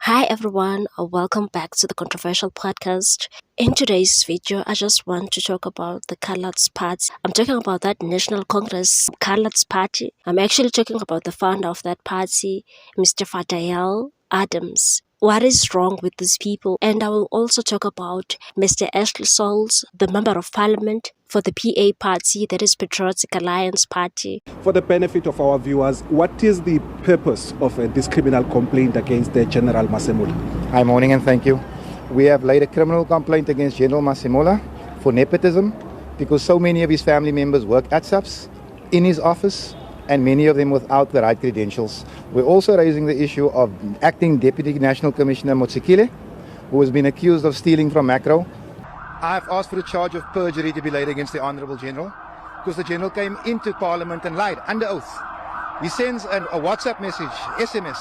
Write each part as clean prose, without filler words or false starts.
Hi everyone, welcome back to the Controversial Podcast. In today's video, I just want to talk about the Coloureds Party. I'm talking about that National Congress Coloureds Party. I'm actually talking about the founder of that party, Mr. Fadayel Adams. What is wrong with these people? And I will also talk about Mr. Ashley Souls, the Member of Parliament for the PA Party, that is Patriotic Alliance Party. For the benefit of our viewers, what is the purpose of this criminal complaint against General Masemola? Hi, morning and thank you. We have laid a criminal complaint against General Masemola for nepotism because so many of his family members work at SAPS, in his office, and many of them without the right credentials. We're also raising the issue of acting Deputy National Commissioner Motsekile, who has been accused of stealing from Macro. I've asked for a charge of perjury to be laid against the Honourable General because the General came into Parliament and lied under oath. He sends a WhatsApp message, SMS.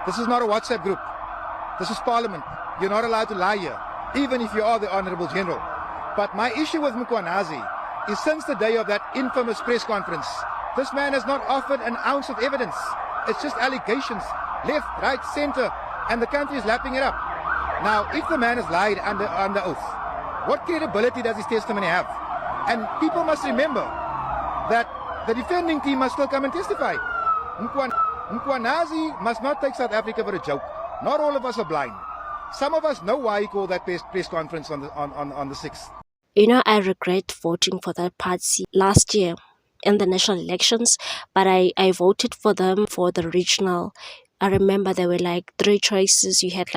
This is not a WhatsApp group. This is Parliament. You're not allowed to lie here, even if you are the Honourable General. But my issue with Mkhwanazi is since the day of that infamous press conference, this man has not offered an ounce of evidence. It's just allegations, left, right, centre, and the country is lapping it up. Now, if the man has lied under oath, what credibility does his testimony have? And people must remember that the defending team must still come and testify. Mkhwanazi must not take South Africa for a joke. Not all of us are blind. Some of us know why he called that press conference on the 6th. You know, I regret voting for that party last year in the national elections, but I voted for them for the regional. I remember there were like three choices. You had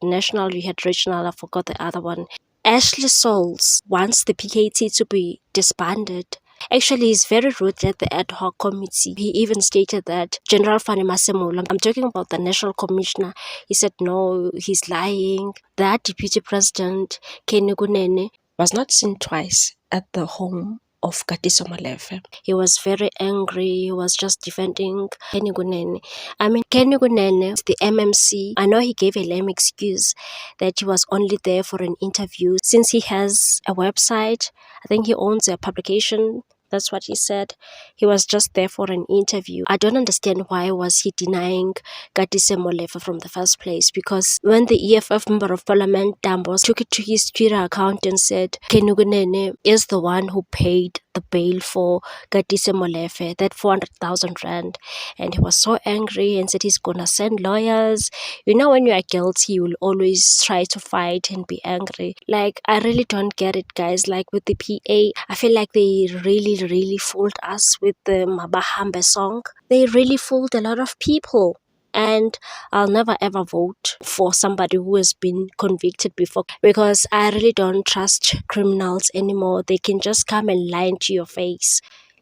national, you had regional, I forgot the other one. Ashley Souls wants the PKT to be disbanded. Actually, he's very rude at the ad hoc committee. He even stated that General Fani Masemola, I'm talking about the national commissioner, he said no, he's lying. That deputy president, Kenny Kunene, was not seen twice at the home of Katiso Molefe. He was very angry. He was just defending Kenny Kunene. I mean, Kenny Kunene, the MMC, I know he gave a lame excuse that he was only there for an interview. Since he has a website, I think he owns a publication. That's what he said. He was just there for an interview. I don't understand why was he denying Katise Molefe from the first place, because when the EFF Member of Parliament Dambos took it to his Twitter account and said Kenny Kunene is the one who paid the bail for Katise Molefe, that 400,000 rand, and he was so angry and said he's gonna send lawyers. You know, when you are guilty, you will always try to fight and be angry. Like, I really don't get it, guys. Like with the PA, I feel like they really fooled us with the Mabahambe song. They really fooled a lot of people. And I'll never ever vote for somebody who has been convicted before, because I really don't trust criminals anymore. They can just come and lie into your face.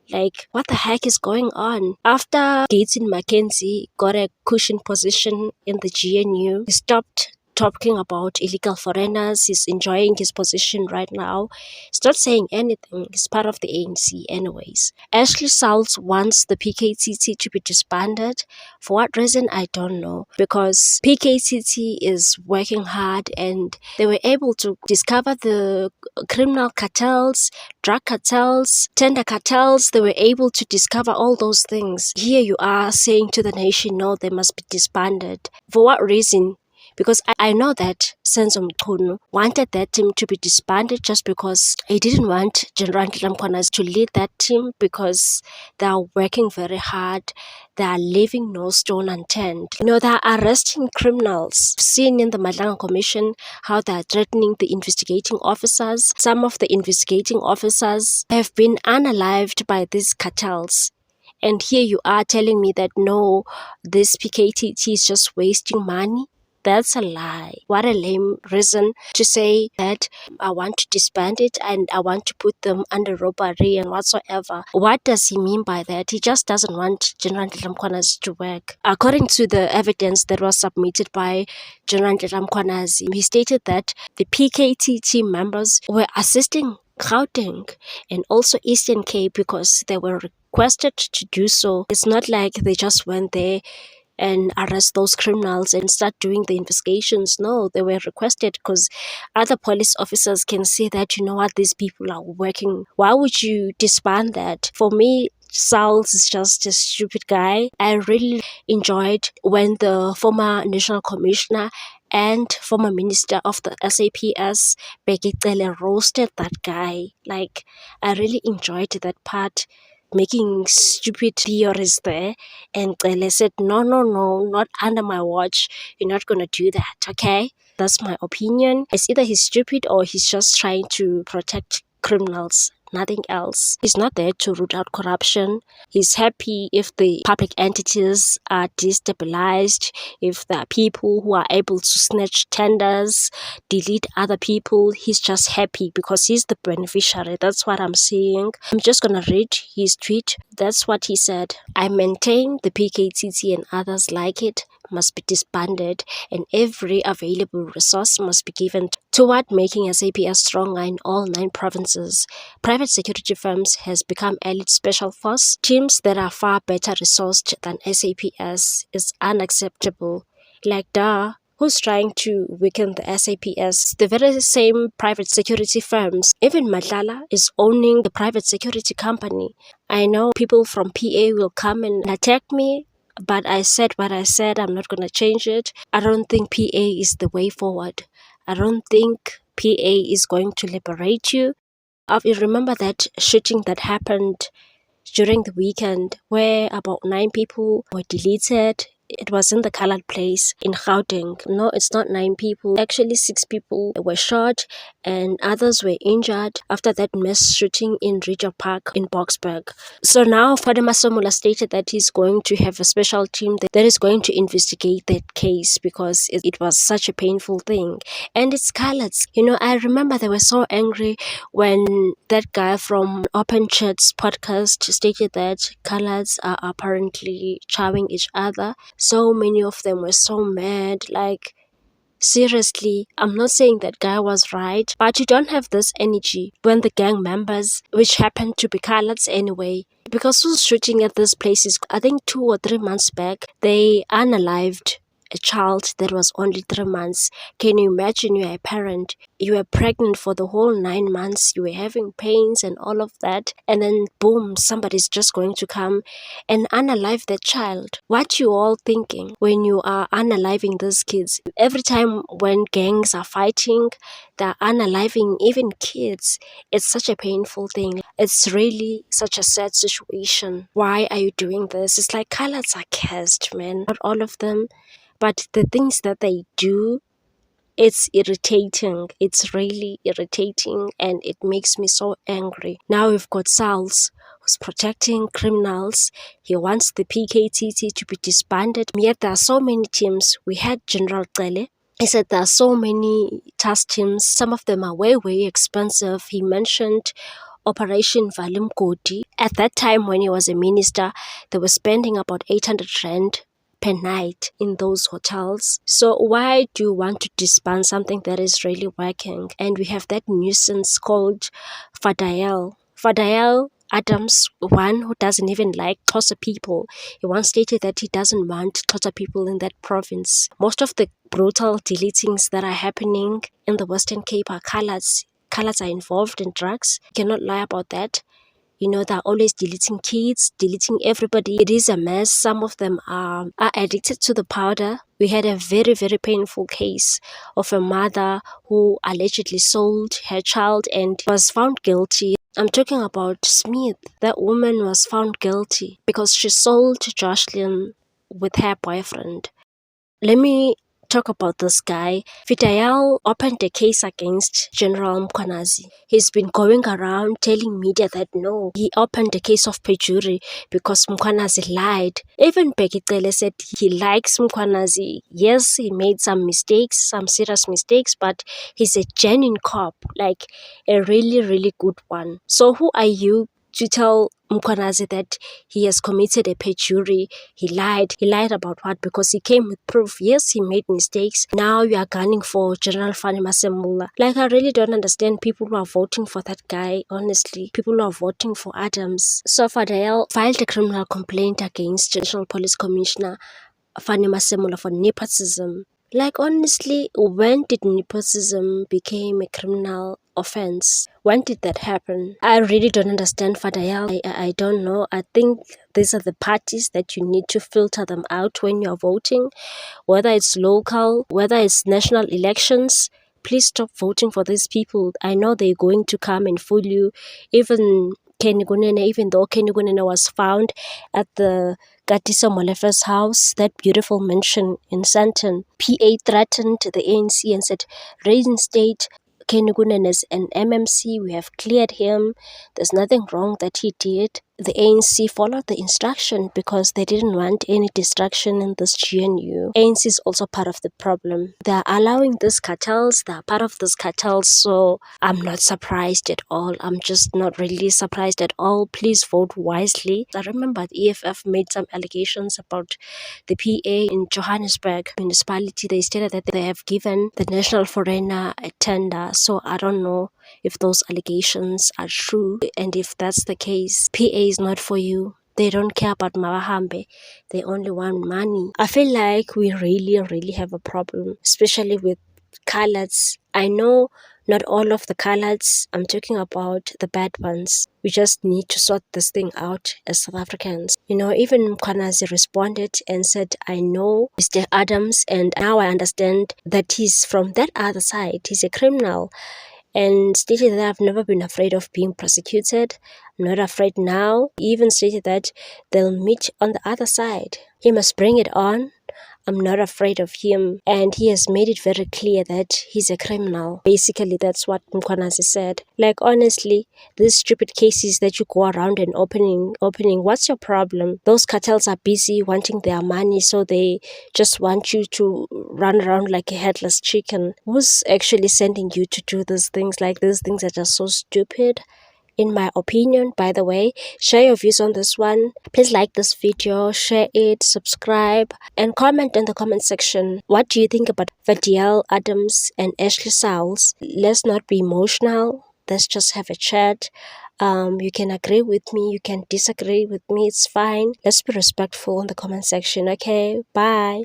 Like, what the heck is going on? After Gaten Mackenzie got a cushion position in the GNU, he stopped talking about illegal foreigners. He's enjoying his position right now. He's not saying anything. He's part of the ANC anyways. Ashley Souls wants the PKTT to be disbanded. For what reason, I don't know. Because PKTT is working hard and they were able to discover the criminal cartels, drug cartels, tender cartels. They were able to discover all those things. Here you are saying to the nation, no, they must be disbanded. For what reason? Because I know that Senzo Mchunu wanted that team to be disbanded just because he didn't want General Mkhwanazi to lead that team, because they are working very hard. They are leaving no stone unturned. You know, they are arresting criminals. Seen in the Madlanga Commission how they are threatening the investigating officers. Some of the investigating officers have been unalived by these cartels. And here you are telling me that no, this PKTT is just wasting money. That's a lie. What a lame reason to say that I want to disband it and I want to put them under robbery and whatsoever. What does he mean by that? He just doesn't want General Mkhwanazi to work. According to the evidence that was submitted by General Mkhwanazi, he stated that the PKTT members were assisting Gauteng and also Eastern Cape because they were requested to do so. It's not like they just went there and arrest those criminals and start doing the investigations. No, they were requested because other police officers can see that, you know what, these people are working. Why would you disband that? For me, Sauls is just a stupid guy. I really enjoyed when the former National Commissioner and former Minister of the SAPS, Bheki Cele, roasted that guy. Like, I really enjoyed that part, making stupid theories there. And Cele said, no, no, no, not under my watch. You're not going to do that, okay? That's my opinion. It's either he's stupid or he's just trying to protect criminals. Nothing else. He's not there to root out corruption. He's happy if the public entities are destabilized, if there are people who are able to snatch tenders, delete other people. He's just happy because he's the beneficiary. That's what I'm saying. I'm just gonna read his tweet. That's what he said. I maintain the PKTT and others like it must be disbanded, and every available resource must be given toward making SAPS stronger in all 9 provinces. Private security firms has become elite special force teams that are far better resourced than SAPS is unacceptable. Like who's trying to weaken the SAPS? The very same private security firms. Even Madlala is owning the private security company. I know people from PA will come and attack me, but I said what I said. I'm not going to change it. I don't think PA is the way forward. I don't think PA is going to liberate you. I remember that shooting that happened during the weekend where about 9 people were deleted. It was in the colored place in Gauteng. No, it's not 9 people. Actually, 6 people were shot and others were injured after that mass shooting in Ridger Park in Boksburg. So now Father Masemola stated that he's going to have a special team that is going to investigate that case because it was such a painful thing. And it's coloreds. You know, I remember they were so angry when that guy from Open Chat's podcast stated that coloreds are apparently chowing each other. So many of them were so mad, like, seriously, I'm not saying that guy was right, but you don't have this energy when the gang members, which happened to be coloreds anyway, because who's shooting at these places? I think 2 or 3 months back, they unalived a child that was only 3 months. Can you imagine you're a parent, you were pregnant for the whole 9 months, you were having pains and all of that, and then boom, somebody's just going to come and unalive that child. What you all thinking when you are unaliving these kids? Every time when gangs are fighting, they're unaliving even kids. It's such a painful thing. It's really such a sad situation. Why are you doing this? It's like coloreds are cursed, man. Not all of them, but the things that they do, it's irritating. It's really irritating and it makes me so angry. Now we've got Sauls who's protecting criminals. He wants the PKTT to be disbanded. Yet there are so many teams. We had General Cele. He said there are so many task teams. Some of them are way, way expensive. He mentioned Operation Valim Koti. At that time when he was a minister, they were spending about 800 rand per night in those hotels. So why do you want to disband something that is really working? And we have that nuisance called Fadael. Fadael Adams, one who doesn't even like Xhosa people. He once stated that he doesn't want Xhosa people in that province. Most of the brutal deletings that are happening in the Western Cape are coloreds. Coloreds are involved in drugs. You cannot lie about that. You know, they're always deleting kids, deleting everybody. It is a mess. Some of them are addicted to the powder. We had a very, very painful case of a mother who allegedly sold her child and was found guilty. I'm talking about Smith. That woman was found guilty because she sold Jocelyn with her boyfriend. Let me talk about this guy. Fidayel opened a case against General Mkhwanazi. He's been going around telling media that no, he opened a case of perjury because Mkhwanazi lied. Even Bheki Cele said he likes Mkhwanazi. Yes, he made some mistakes, some serious mistakes, but he's a genuine cop, like a really, really good one. So who are you to tell Mkhwanazi that he has committed a perjury? He lied. He lied about what? Because he came with proof. Yes, he made mistakes. Now you are gunning for General Fanny Masemola. Like, I really don't understand people who are voting for that guy, honestly. People who are voting for Adams. So Fadayel filed a criminal complaint against National Police Commissioner Fanny Masemola for nepotism. Like, honestly, when did nepotism become a criminal offense. When did that happen? I really don't understand, Fadayal. I don't know. I think these are the parties that you need to filter them out when you're voting, whether it's local, whether it's national elections. Please stop voting for these people. I know they're going to come and fool you. Even Kenny Gunene, even though Kenny Gunene was found at the Gatiso Molefe's house, that beautiful mansion in Sandton, PA threatened the ANC and said, reinstate Kenny Gunene as an MMC. We have cleared him. There's nothing wrong that he did. The ANC followed the instruction because they didn't want any distraction in this GNU. ANC is also part of the problem. They're allowing these cartels. They're part of these cartels. So I'm not surprised at all. I'm just not really surprised at all. Please vote wisely. I remember the EFF made some allegations about the PA in Johannesburg municipality. They stated that they have given the national foreigner a tender. So I don't know if those allegations are true, and if that's the case, PA is not for you. They don't care about Mawahambe. They only want money. I feel like we really have a problem, especially with coloreds. I know not all of the coloreds. I'm talking about the bad ones. We just need to sort this thing out as South Africans. Even Mkhwanazi responded and said, I know Mr. Adams, and now I understand that he's from that other side. He's a criminal. And stated that I've never been afraid of being prosecuted. I'm not afraid now. He even stated that they'll meet on the other side. He must bring it on. I'm not afraid of him. And he has made it very clear that he's a criminal. Basically, that's what Mkhwanazi said. Like, honestly, these stupid cases that you go around and opening, what's your problem? Those cartels are busy wanting their money, so they just want you to run around like a headless chicken. Who's actually sending you to do these things? Like, these things are just so stupid. In my opinion, by the way, share your views on this one. Please like this video, share it, subscribe, and comment in the comment section. What do you think about Fadayel Adams and Ashley Sauls? Let's not be emotional. Let's just have a chat. You can agree with me, you can disagree with me, it's fine. Let's be respectful in the comment section, okay? Bye.